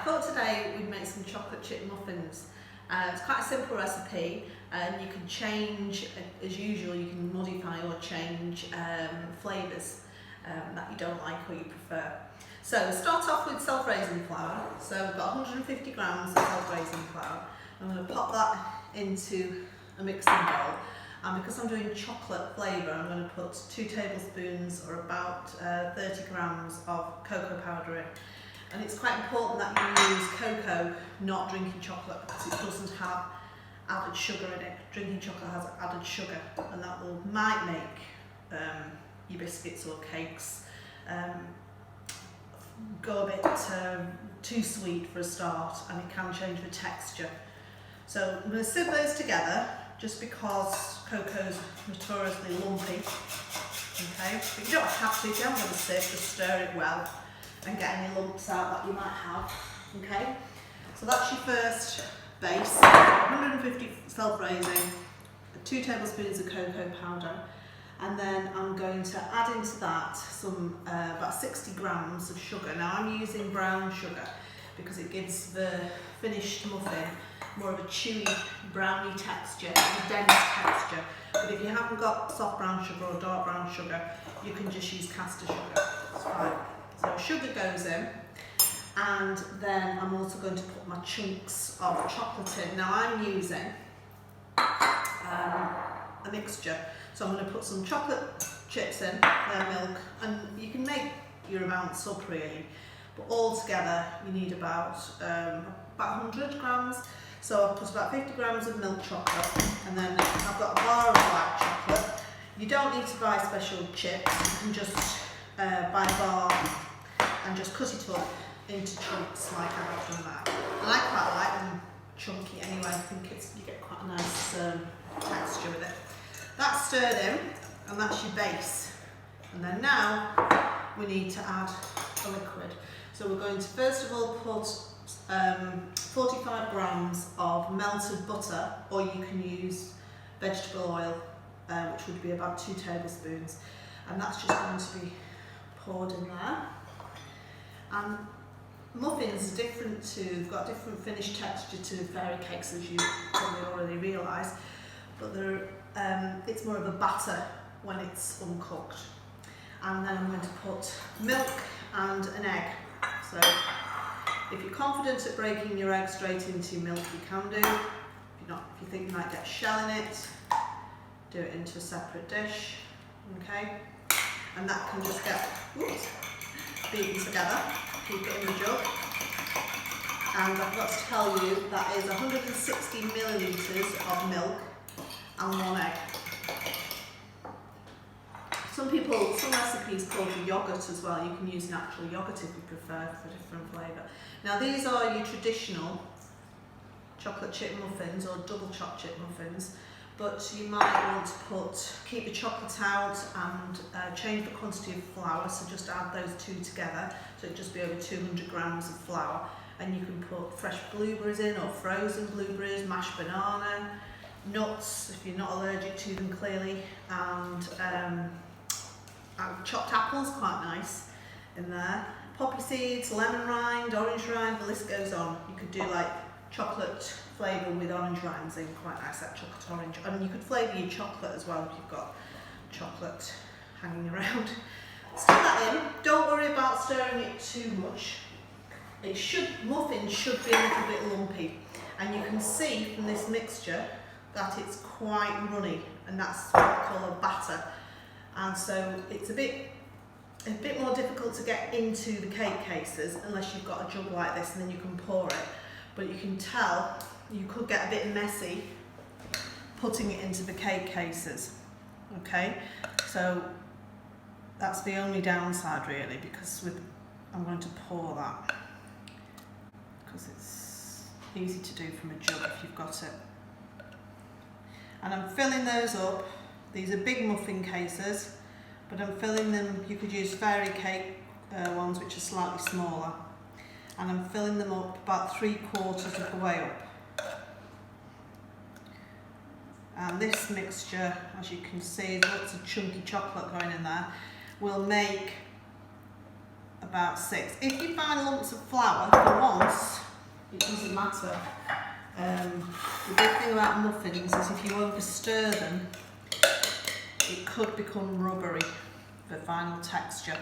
thought today we'd make some chocolate chip muffins. It's quite a simple recipe, and you can change, as usual, you can modify or change flavours that you don't like or you prefer. So start off with self-raising flour. So we've got 150 grams of self-raising flour. I'm going to pop that into a mixing bowl. And because I'm doing chocolate flavour, I'm going to put 2 tablespoons or about 30 grams of cocoa powder in. And it's quite important that you use cocoa, not drinking chocolate, because it doesn't have added sugar in it. Drinking chocolate has added sugar, and that might make your biscuits or cakes go a bit too sweet for a start, and it can change the texture. So I'm going to sieve those together, just because cocoa's notoriously lumpy. Okay, but you don't have to. If you haven't got a sieve, just stir it well and get any lumps out that you might have. Okay, so that's your first base. 150 self-raising, 2 tablespoons of cocoa powder, and then I'm going to add into that some about 60 grams of sugar. Now I'm using brown sugar because it gives the finished muffin more of a chewy, browny texture, a dense texture. But if you haven't got soft brown sugar or dark brown sugar, you can just use caster sugar. It's fine. So sugar goes in, and then I'm also going to put my chunks of chocolate in. Now I'm using a mixture. So I'm going to put some chocolate chips in, their milk, and you can make your amounts up really. But all together you need about 100 grams. So I've put about 50 grams of milk chocolate, and then I've got a bar of white chocolate. You don't need to buy special chips, you can just buy a bar and just cut it up into chunks like I have done that. And I quite like them chunky anyway. I think you get quite a nice texture with it. That's stirred in, and that's your base. And then now we need to add a liquid. So we're going to first of all put 45 grams of melted butter, or you can use vegetable oil, which would be about 2 tablespoons. And that's just going to be poured in there. And muffins are different they've got different finish texture to fairy cakes, as you probably already realise, but it's more of a batter when it's uncooked. And then I'm going to put milk and an egg. So if you're confident at breaking your egg straight into milk, you can do. If you're not, if you think you might get shell in it, do it into a separate dish. Okay, and that can just get beaten together. Keep it in the jug. And I forgot to tell you that is 160 millilitres of milk and 1 egg. Some recipes call for yoghurt as well. You can use natural yoghurt if you prefer for different flavour. Now these are your traditional chocolate chip muffins or double chocolate chip muffins, but you might want to keep the chocolate out and change the quantity of flour, so just add those two together, so it'd just be over 200 grams of flour, and you can put fresh blueberries in, or frozen blueberries, mashed banana, nuts if you're not allergic to them clearly, and chopped apples, quite nice in there, poppy seeds, lemon rind, orange rind, the list goes on. You could do like chocolate flavour with orange rinds in, quite nice, that chocolate orange. And you could flavour your chocolate as well if you've got chocolate hanging around. Stick that in. Don't worry about stirring it too much. Muffins should be a little bit lumpy, and you can see from this mixture that it's quite runny, and that's what I call a batter. And so it's a bit more difficult to get into the cake cases unless you've got a jug like this, and then you can pour it. But you can tell you could get a bit messy putting it into the cake cases. Okay, so that's the only downside really, because I'm going to pour that because it's easy to do from a jug if you've got it. And I'm filling those up. These are big muffin cases, but I'm filling them, you could use fairy cake ones which are slightly smaller. And I'm filling them up about 3/4 of the way up. And this mixture, as you can see, there's lots of chunky chocolate going in there, will make about 6. If you find lumps of flour, for once, it doesn't matter. The big thing about muffins is if you over stir them, it could become rubbery, the final texture.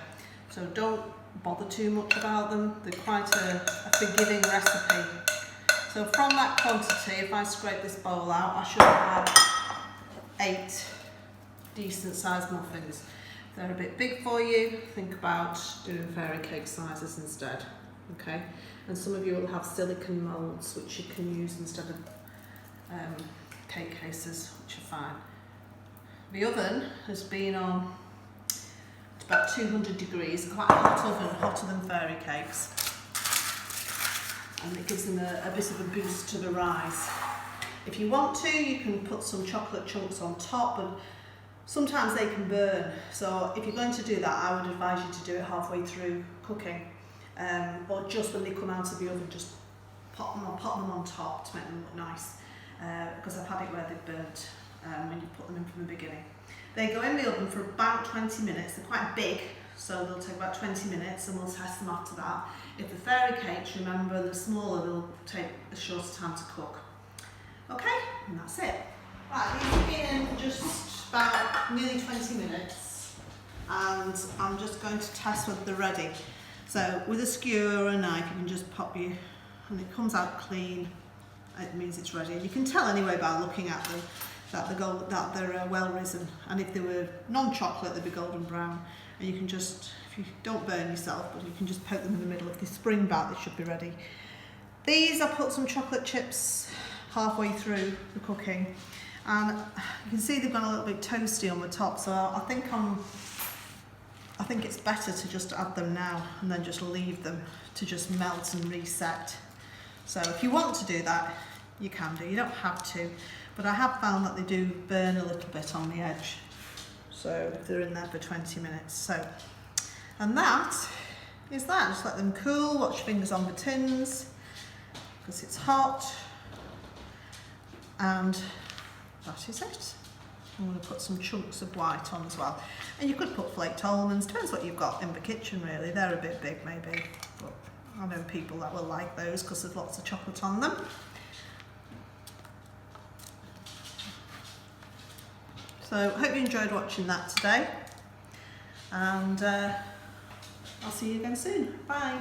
So don't bother too much about them. They're quite a forgiving recipe. So from that quantity, if I scrape this bowl out, I should have 8 decent sized muffins. If they're a bit big for you, think about doing fairy cake sizes instead. Okay, and some of you will have silicone moulds which you can use instead of cake cases, which are fine. The oven has been on at about 200 degrees, quite a hot oven, hotter than fairy cakes, and it gives them a bit of a boost to the rise. If you want to, you can put some chocolate chunks on top, but sometimes they can burn. So if you're going to do that, I would advise you to do it halfway through cooking, or just when they come out of the oven, just pop them on top to make them look nice, because I've had it where they've burnt when you put them in from the beginning. They go in the oven for about 20 minutes. They're quite big, so they'll take about 20 minutes, and we'll test them after that. If the fairy cakes, remember, they're smaller, they'll take a shorter time to cook. Okay, and that's it. Right, these have been in for just about nearly 20 minutes, and I'm just going to test whether they're ready. So with a skewer or a knife, you can just pop and it comes out clean. It means it's ready. And you can tell anyway by looking at them that they're well risen. And if they were non-chocolate, they'd be golden brown. And you can just, if you don't burn yourself, but you can just poke them in the middle. If they spring back, they should be ready. These, I put some chocolate chips halfway through the cooking, and you can see they've gone a little bit toasty on the top. So I think it's better to just add them now and then just leave them to just melt and reset. So if you want to do that, you can do. You don't have to, but I have found that they do burn a little bit on the edge. So if they're in there for 20 minutes. So, and that is that. Just let them cool. Watch your fingers on the tins because it's hot. And that is it. I'm going to put some chunks of white on as well. And you could put flaked almonds, depends what you've got in the kitchen really. They're a bit big maybe, but I know people that will like those because there's lots of chocolate on them. So hope you enjoyed watching that today, and I'll see you again soon. Bye.